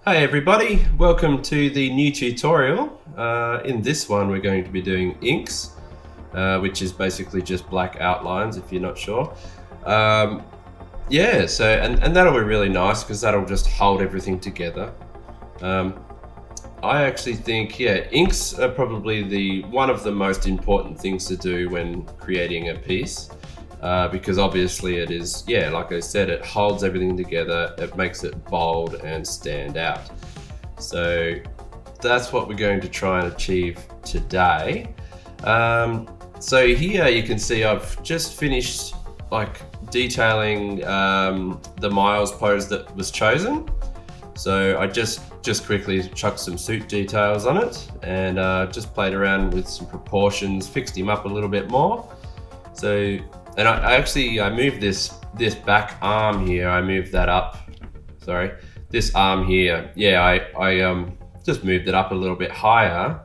Hi everybody, welcome to the new tutorial. In this one we're going to be doing inks, which is basically just black outlines if you're not sure. Yeah, so and that'll be really nice because that'll just hold everything together. I actually think, yeah, inks are probably one of the most important things to do when creating a piece. Because obviously it is, yeah, like I said, it holds everything together, it makes it bold and stand out. So that's what we're going to try and achieve today. So here you can see I've just finished detailing the Miles pose that was chosen. So I just quickly chucked some suit details on it and just played around with some proportions, fixed him up a little bit more. So, and I moved this back arm here. I moved that up. Sorry, this arm here. Yeah, I just moved it up a little bit higher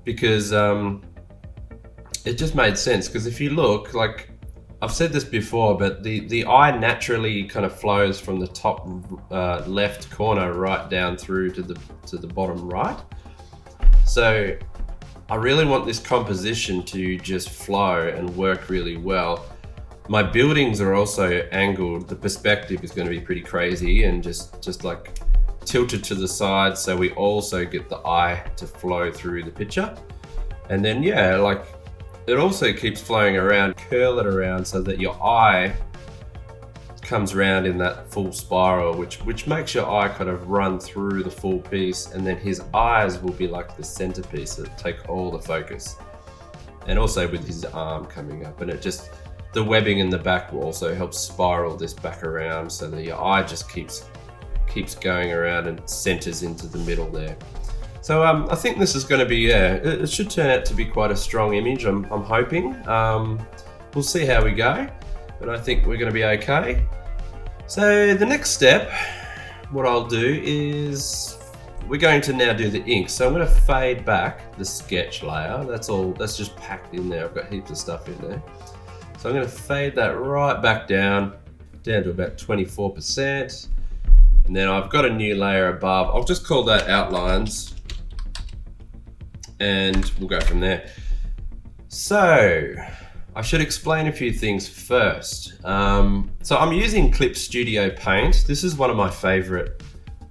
because it just made sense. Because if you look, like I've said this before, but the eye naturally kind of flows from the top left corner right down through to the bottom right. So I really want this composition to just flow and work really well. My buildings are also angled. The perspective is going to be pretty crazy and just like tilted to the side, so we also get the eye to flow through the picture. And then yeah, like it also keeps flowing around, curl it around so that your eye comes around in that full spiral, which makes your eye kind of run through the full piece, and then his eyes will be like the centerpiece that take all the focus. And also with his arm coming up, and the webbing in the back will also help spiral this back around so that your eye just keeps going around and centers into the middle there. So I think this is going to be, yeah, it should turn out to be quite a strong image. I'm hoping. We'll see how we go, but I think we're going to be okay. So the next step, what I'll do is we're going to now do the ink. So I'm going to fade back the sketch layer. That's just packed in there. I've got heaps of stuff in there. So I'm going to fade that right back down to about 24%. And then I've got a new layer above. I'll just call that outlines and we'll go from there. So I should explain a few things first. So I'm using Clip Studio Paint. This is one of my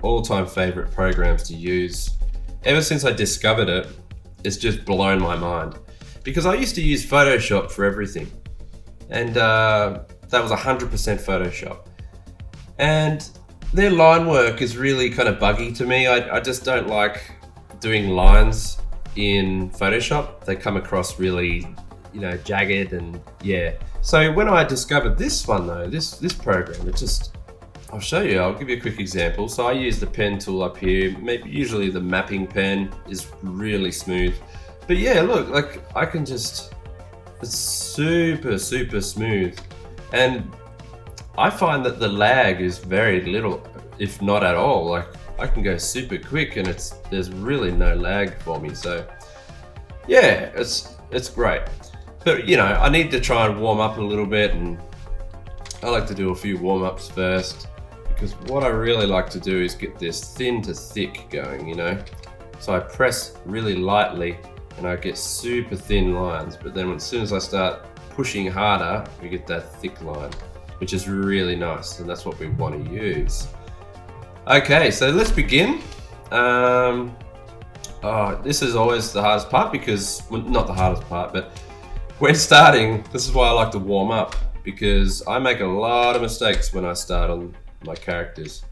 all-time favorite programs to use. Ever since I discovered it, it's just blown my mind. Because I used to use Photoshop for everything. And that was 100% Photoshop. And their line work is really kind of buggy to me. I just don't like doing lines in Photoshop. They come across really, jagged and yeah. So when I discovered this one though, this program, I'll show you, I'll give you a quick example. So I use the pen tool up here. Usually the mapping pen is really smooth. But yeah, look, like it's super, super smooth. And I find that the lag is very little, if not at all. Like I can go super quick and there's really no lag for me. So yeah, it's great. But I need to try and warm up a little bit, and I like to do a few warm-ups first, because what I really like to do is get this thin to thick going, So I press really lightly and I get super thin lines, but then as soon as I start pushing harder, we get that thick line, which is really nice, and that's what we want to use. Okay, so let's begin. This is always the hardest part because, well, not the hardest part, but when starting, this is why I like to warm up, because I make a lot of mistakes when I start on my characters.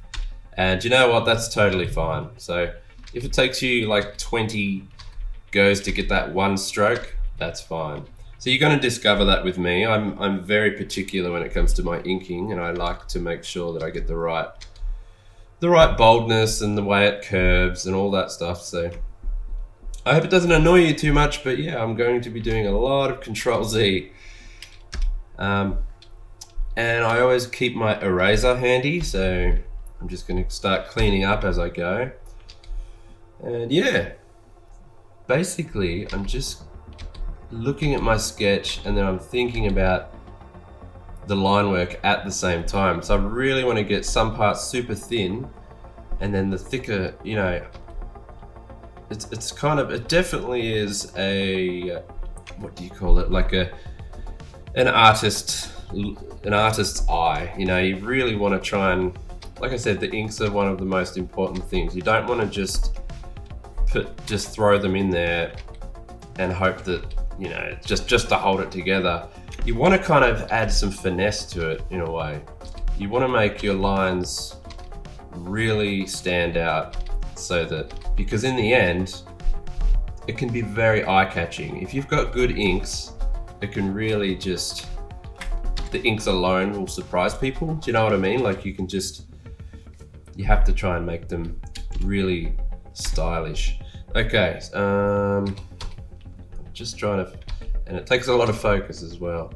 And you know what? That's totally fine. So if it takes you like 20 goes to get that one stroke, that's fine. So you're going to discover that with me. I'm very particular when it comes to my inking, and I like to make sure that I get the right boldness and the way it curves and all that stuff. So I hope it doesn't annoy you too much, but yeah, I'm going to be doing a lot of Control Z. And I always keep my eraser handy, so I'm just going to start cleaning up as I go. And yeah, basically I'm just looking at my sketch and then I'm thinking about the line work at the same time. So I really want to get some parts super thin and then the thicker, you know, it's kind of, it definitely is a, what do you call it, like an artist's eye. You know, you really want to try and, like I said, the inks are one of the most important things. You don't want to just throw them in there and hope that, you know, just to hold it together. You want to kind of add some finesse to it in a way. You want to make your lines really stand out, so that, because in the end, it can be very eye-catching. If you've got good inks, it can really just, the inks alone will surprise people. Do you know what I mean? Like, you have to try and make them really stylish. Okay, just trying to, and it takes a lot of focus as well.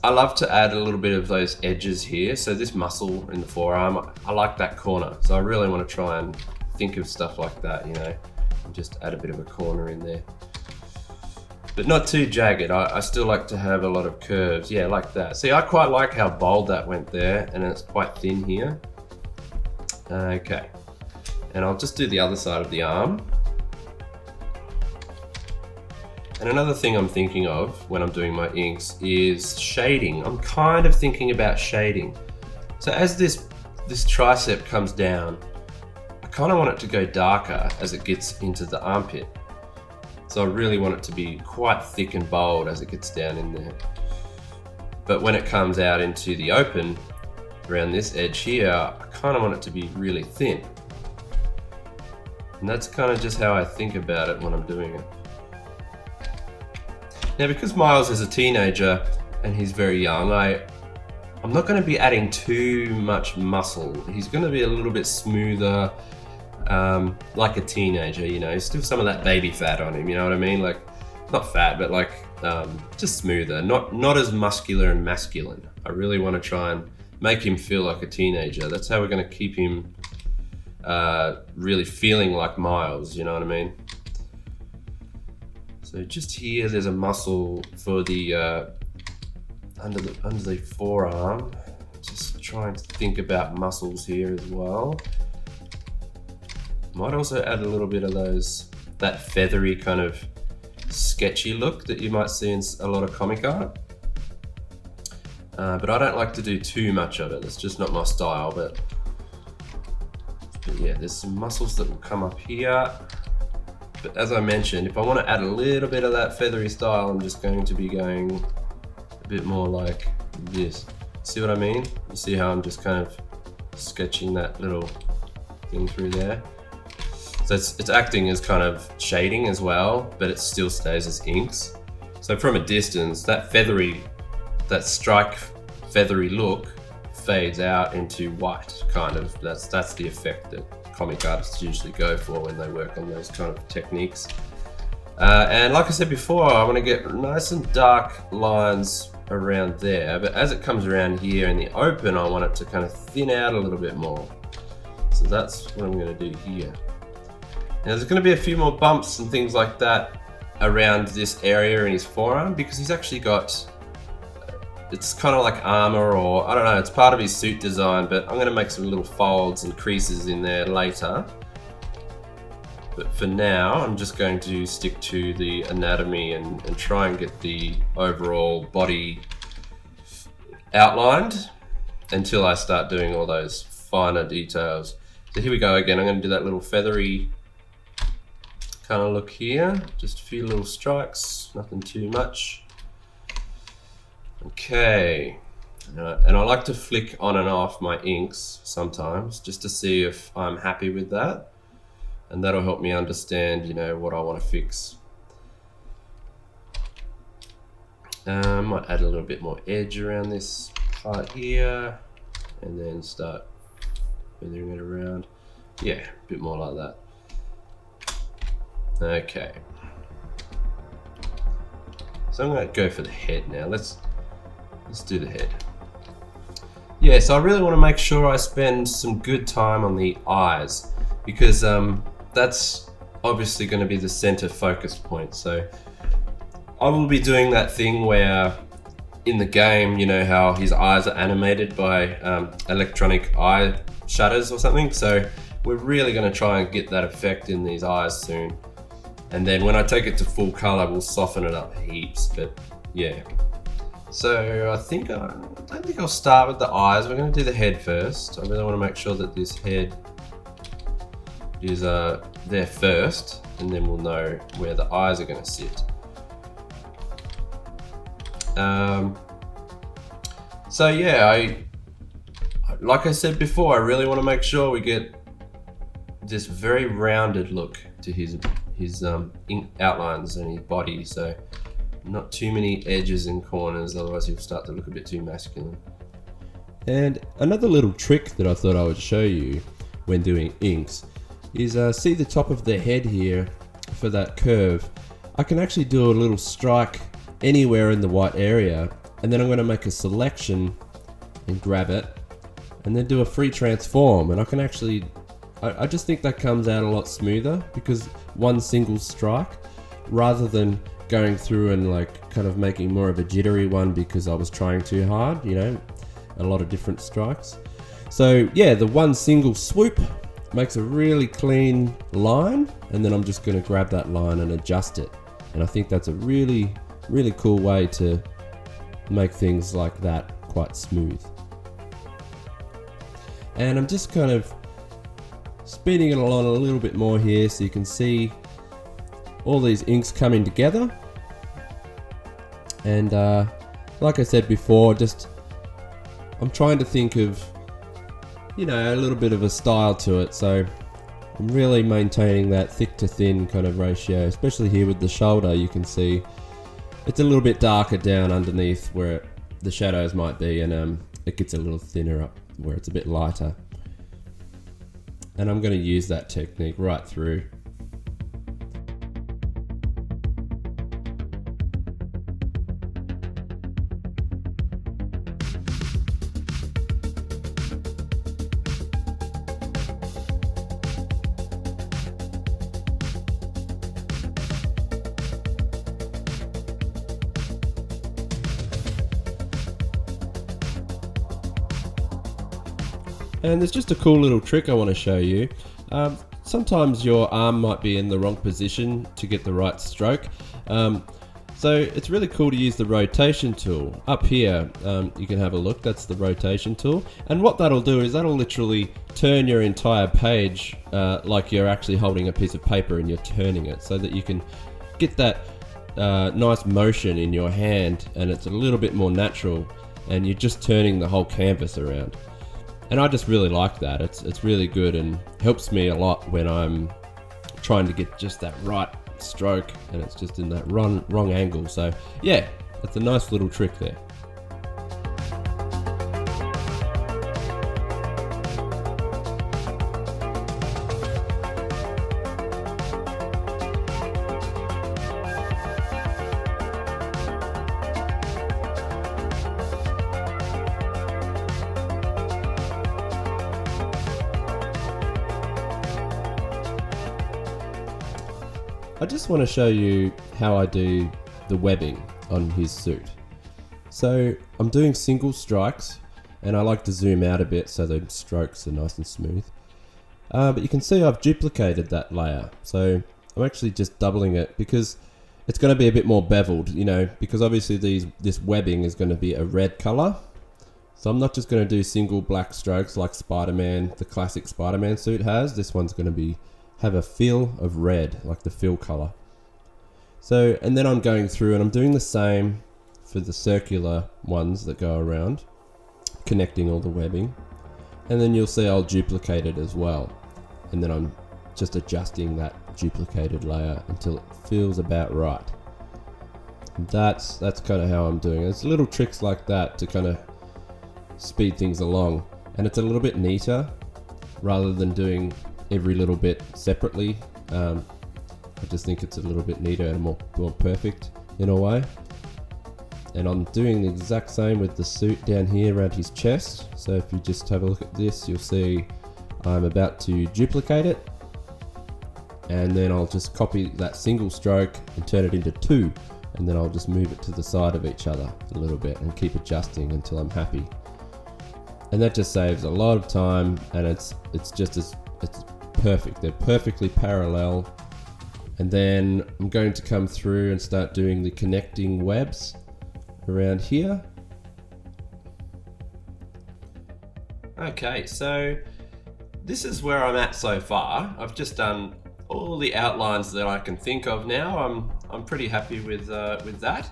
I love to add a little bit of those edges here. So this muscle in the forearm, I like that corner. So I really want to try and think of stuff like that, you know, and just add a bit of a corner in there. But not too jagged. I still like to have a lot of curves. Yeah, like that. See, I quite like how bold that went there, and it's quite thin here. Okay. And I'll just do the other side of the arm. And another thing I'm thinking of when I'm doing my inks is shading. I'm kind of thinking about shading. So as this tricep comes down, I kind of want it to go darker as it gets into the armpit. So I really want it to be quite thick and bold as it gets down in there. But when it comes out into the open, around this edge here, I kind of want it to be really thin. And that's kind of just how I think about it when I'm doing it. Now, because Miles is a teenager and he's very young, I'm not going to be adding too much muscle. He's going to be a little bit smoother, like a teenager, you know, still some of that baby fat on him, you know what I mean? Like, not fat, but like, just smoother, not as muscular and masculine. I really want to try and make him feel like a teenager. That's how we're going to keep him really feeling like Miles, you know what I mean? So just here, there's a muscle for the under the forearm. Just trying to think about muscles here as well. Might also add a little bit of that feathery kind of sketchy look that you might see in a lot of comic art. But I don't like to do too much of it. It's just not my style. But yeah, there's some muscles that will come up here. But as I mentioned, if I want to add a little bit of that feathery style, I'm just going to be going a bit more like this. See what I mean? You see how I'm just kind of sketching that little thing through there? So it's acting as kind of shading as well, but it still stays as inks. So from a distance, that strike feathery look fades out into white, kind of. That's the effect that comic artists usually go for when they work on those kind of techniques. And like I said before, I want to get nice and dark lines around there, but as it comes around here in the open, I want it to kind of thin out a little bit more. So that's what I'm going to do here. Now there's going to be a few more bumps and things like that around this area in his forearm, because he's actually got, it's kind of like armor, or I don't know, it's part of his suit design, but I'm going to make some little folds and creases in there later. But for now, I'm just going to stick to the anatomy and try and get the overall body outlined until I start doing all those finer details. So here we go again. I'm going to do that little feathery kind of look here. Just a few little strikes, nothing too much. Okay, and I like to flick on and off my inks sometimes just to see if I'm happy with that, and that'll help me understand, you know, what I want to fix. Might add a little bit more edge around this part here, and then start feathering it around. Yeah, a bit more like that. Okay, so I'm going to go for the head now. Let's do the head. Yeah, so I really want to make sure I spend some good time on the eyes, because that's obviously going to be the center focus point. So I will be doing that thing where in the game, you know how his eyes are animated by electronic eye shutters or something. So we're really going to try and get that effect in these eyes soon. And then when I take it to full color, we'll soften it up heaps. But yeah. So I don't think I'll start with the eyes. We're going to do the head first. I really want to make sure that this head is there first, and then we'll know where the eyes are going to sit. So yeah, like I said before, I really want to make sure we get this very rounded look to his outlines and his body. So not too many edges and corners, otherwise he'll start to look a bit too masculine. And another little trick that I thought I would show you when doing inks is see the top of the head here for that curve. I can actually do a little strike anywhere in the white area, and then I'm going to make a selection and grab it and then do a free transform, and I can actually I just think that comes out a lot smoother because one single strike rather than going through and like kind of making more of a jittery one because I was trying too hard, you know, a lot of different strikes. So yeah, the one single swoop makes a really clean line, and then I'm just going to grab that line and adjust it. And I think that's a really, really cool way to make things like that quite smooth. And I'm just kind of speeding it along a little bit more here so you can see all these inks coming together. And like I said before, I'm trying to think of, you know, a little bit of a style to it. So I'm really maintaining that thick to thin kind of ratio, especially here with the shoulder. You can see it's a little bit darker down underneath where the shadows might be, and it gets a little thinner up where it's a bit lighter. And I'm going to use that technique right through. And there's just a cool little trick I want to show you. Sometimes your arm might be in the wrong position to get the right stroke. So it's really cool to use the rotation tool. Up here, you can have a look, that's the rotation tool. And what that'll do is that'll literally turn your entire page like you're actually holding a piece of paper and you're turning it, so that you can get that nice motion in your hand, and it's a little bit more natural, and you're just turning the whole canvas around. And I just really like that. It's really good and helps me a lot when I'm trying to get just that right stroke and it's just in that wrong angle. So yeah, it's a nice little trick there. I just want to show you how I do the webbing on his suit. So I'm doing single strikes, and I like to zoom out a bit so the strokes are nice and smooth. But you can see I've duplicated that layer. So I'm actually just doubling it because it's going to be a bit more beveled, you know, because obviously this webbing is going to be a red color. So I'm not just going to do single black strokes like Spider-Man, the classic Spider-Man suit has. This one's going to have a feel of red, like the fill color. So, and then I'm going through and I'm doing the same for the circular ones that go around, connecting all the webbing. And then you'll see I'll duplicate it as well. And then I'm just adjusting that duplicated layer until it feels about right. And that's kind of how I'm doing it. It's little tricks like that to kind of speed things along. And it's a little bit neater rather than doing every little bit separately. I just think it's a little bit neater and more perfect in a way. And I'm doing the exact same with the suit down here around his chest. So if you just have a look at this, you'll see I'm about to duplicate it, and then I'll just copy that single stroke and turn it into two and then I'll just move it to the side of each other a little bit and keep adjusting until I'm happy. And that just saves a lot of time, and it's perfect. They're perfectly parallel. And then I'm going to come through and start doing the connecting webs around here. Okay, so this is where I'm at so far. I've just done all the outlines that I can think of now. I'm pretty happy with that.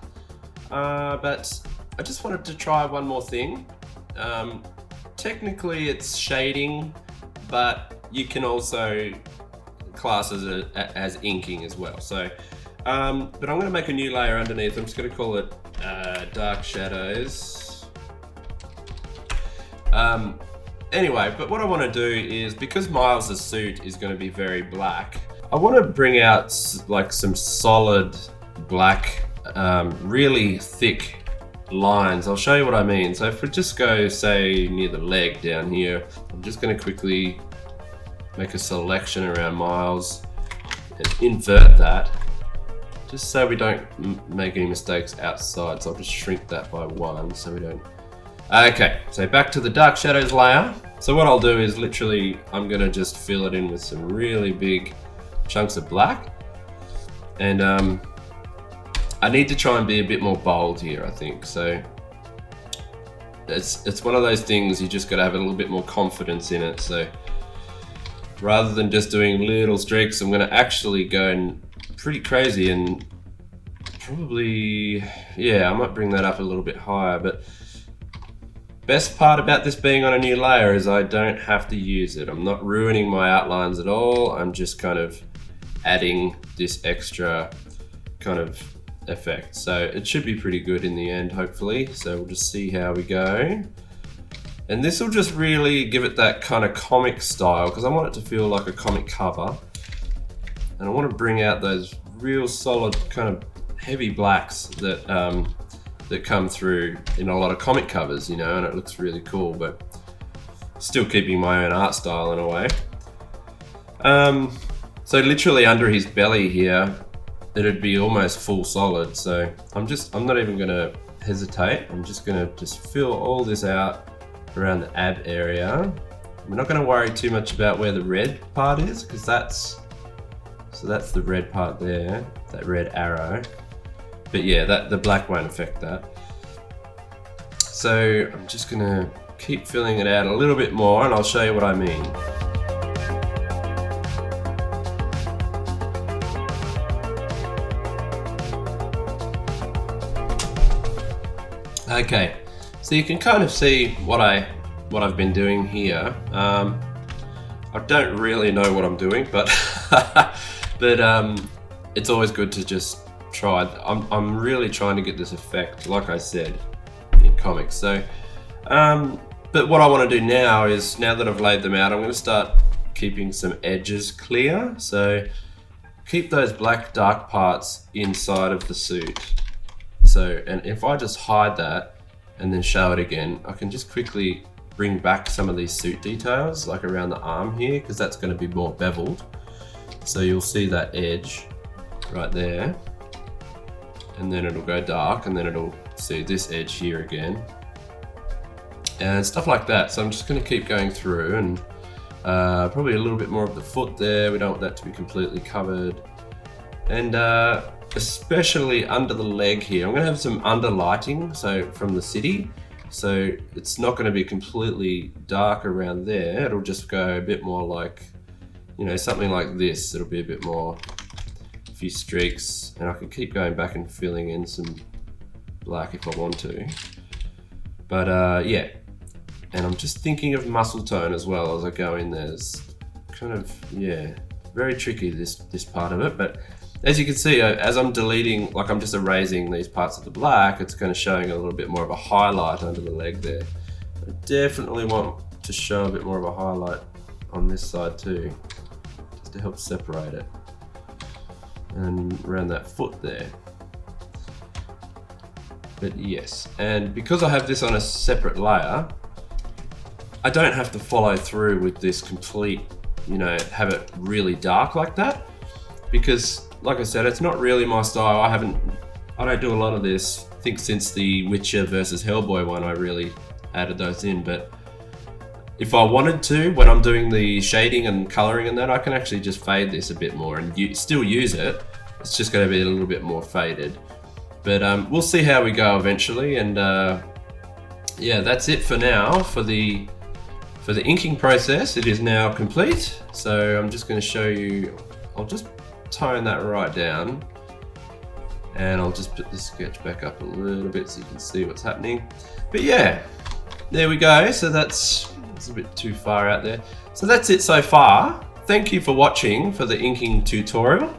But I just wanted to try one more thing. Technically it's shading, but you can also class as inking as well. So, but I'm going to make a new layer underneath. I'm just going to call it Dark Shadows. Anyway, but what I want to do is, because Miles' suit is going to be very black, I want to bring out like some solid black, really thick lines. I'll show you what I mean. So if we just go, say, near the leg down here, I'm just going to quickly make a selection around Miles and invert that, just so we don't make any mistakes outside. So I'll just shrink that by 1 so we don't. Okay, so back to the Dark Shadows layer. So what I'll do is literally, I'm going to just fill it in with some really big chunks of black. And I need to try and be a bit more bold here, I think. So it's one of those things, you just got to have a little bit more confidence in it. So rather than just doing little streaks, I'm going to actually go pretty crazy and probably, yeah, I might bring that up a little bit higher. But best part about this being on a new layer is I don't have to use it. I'm not ruining my outlines at all. I'm just kind of adding this extra kind of effect. So it should be pretty good in the end, hopefully. So we'll just see how we go. And this will just really give it that kind of comic style, because I want it to feel like a comic cover. And I want to bring out those real solid kind of heavy blacks that that come through in a lot of comic covers, you know, and it looks really cool, but still keeping my own art style in a way. So literally under his belly here, it'd be almost full solid. So I'm not even gonna hesitate. I'm just gonna fill all this out around the ab area. We're not gonna worry too much about where the red part is, because that's the red part there, that red arrow. But yeah, the black won't affect that. So I'm just gonna keep filling it out a little bit more, and I'll show you what I mean. Okay, so you can kind of see what I've been doing here. I don't really know what I'm doing, but it's always good to just try. I'm really trying to get this effect, like I said, in comics. So, but what I want to do now is, now that I've laid them out, I'm going to start keeping some edges clear. So keep those black dark parts inside of the suit. So, and if I just hide that and then show it again, I can just quickly bring back some of these suit details, like around the arm here, because that's going to be more beveled. So you'll see that edge right there, and then it'll go dark, and then it'll see this edge here again, and stuff like that. So I'm just going to keep going through, and probably a little bit more of the foot there. We don't want that to be completely covered, and especially under the leg here, I'm going to have some underlighting, so from the city, so it's not going to be completely dark around there. It'll just go a bit more like, you know, something like this. It'll be a bit more, a few streaks, and I can keep going back and filling in some black if I want to. But yeah, and I'm just thinking of muscle tone as well as I go in there. It's kind of, yeah, very tricky, this part of it, but as you can see, as I'm deleting, like I'm just erasing these parts of the black, it's kind of showing a little bit more of a highlight under the leg there. I definitely want to show a bit more of a highlight on this side too, just to help separate it. And around that foot there. But yes, and because I have this on a separate layer, I don't have to follow through with this complete, you know, have it really dark like that, because like I said, it's not really my style. I I don't do a lot of this. I think since the Witcher versus Hellboy one, I really added those in. But if I wanted to, when I'm doing the shading and coloring and that, I can actually just fade this a bit more and still use it. It's just going to be a little bit more faded. But we'll see how we go eventually. And yeah, that's it for now for the inking process. It is now complete. So I'm just going to show you. I'll just tone that right down. And I'll just put the sketch back up a little bit so you can see what's happening. But yeah, there we go. So that's a bit too far out there. So that's it so far. Thank you for watching for the inking tutorial.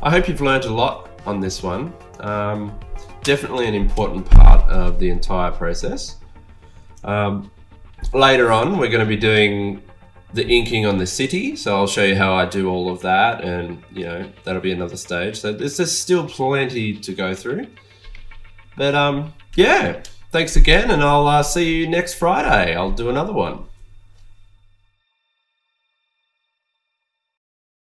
I hope you've learned a lot on this one. Definitely an important part of the entire process. Later on, we're going to be doing the inking on the city, so I'll show you how I do all of that, and you know, that'll be another stage. So there's still plenty to go through. But yeah, thanks again, and I'll see you next Friday. I'll do another one.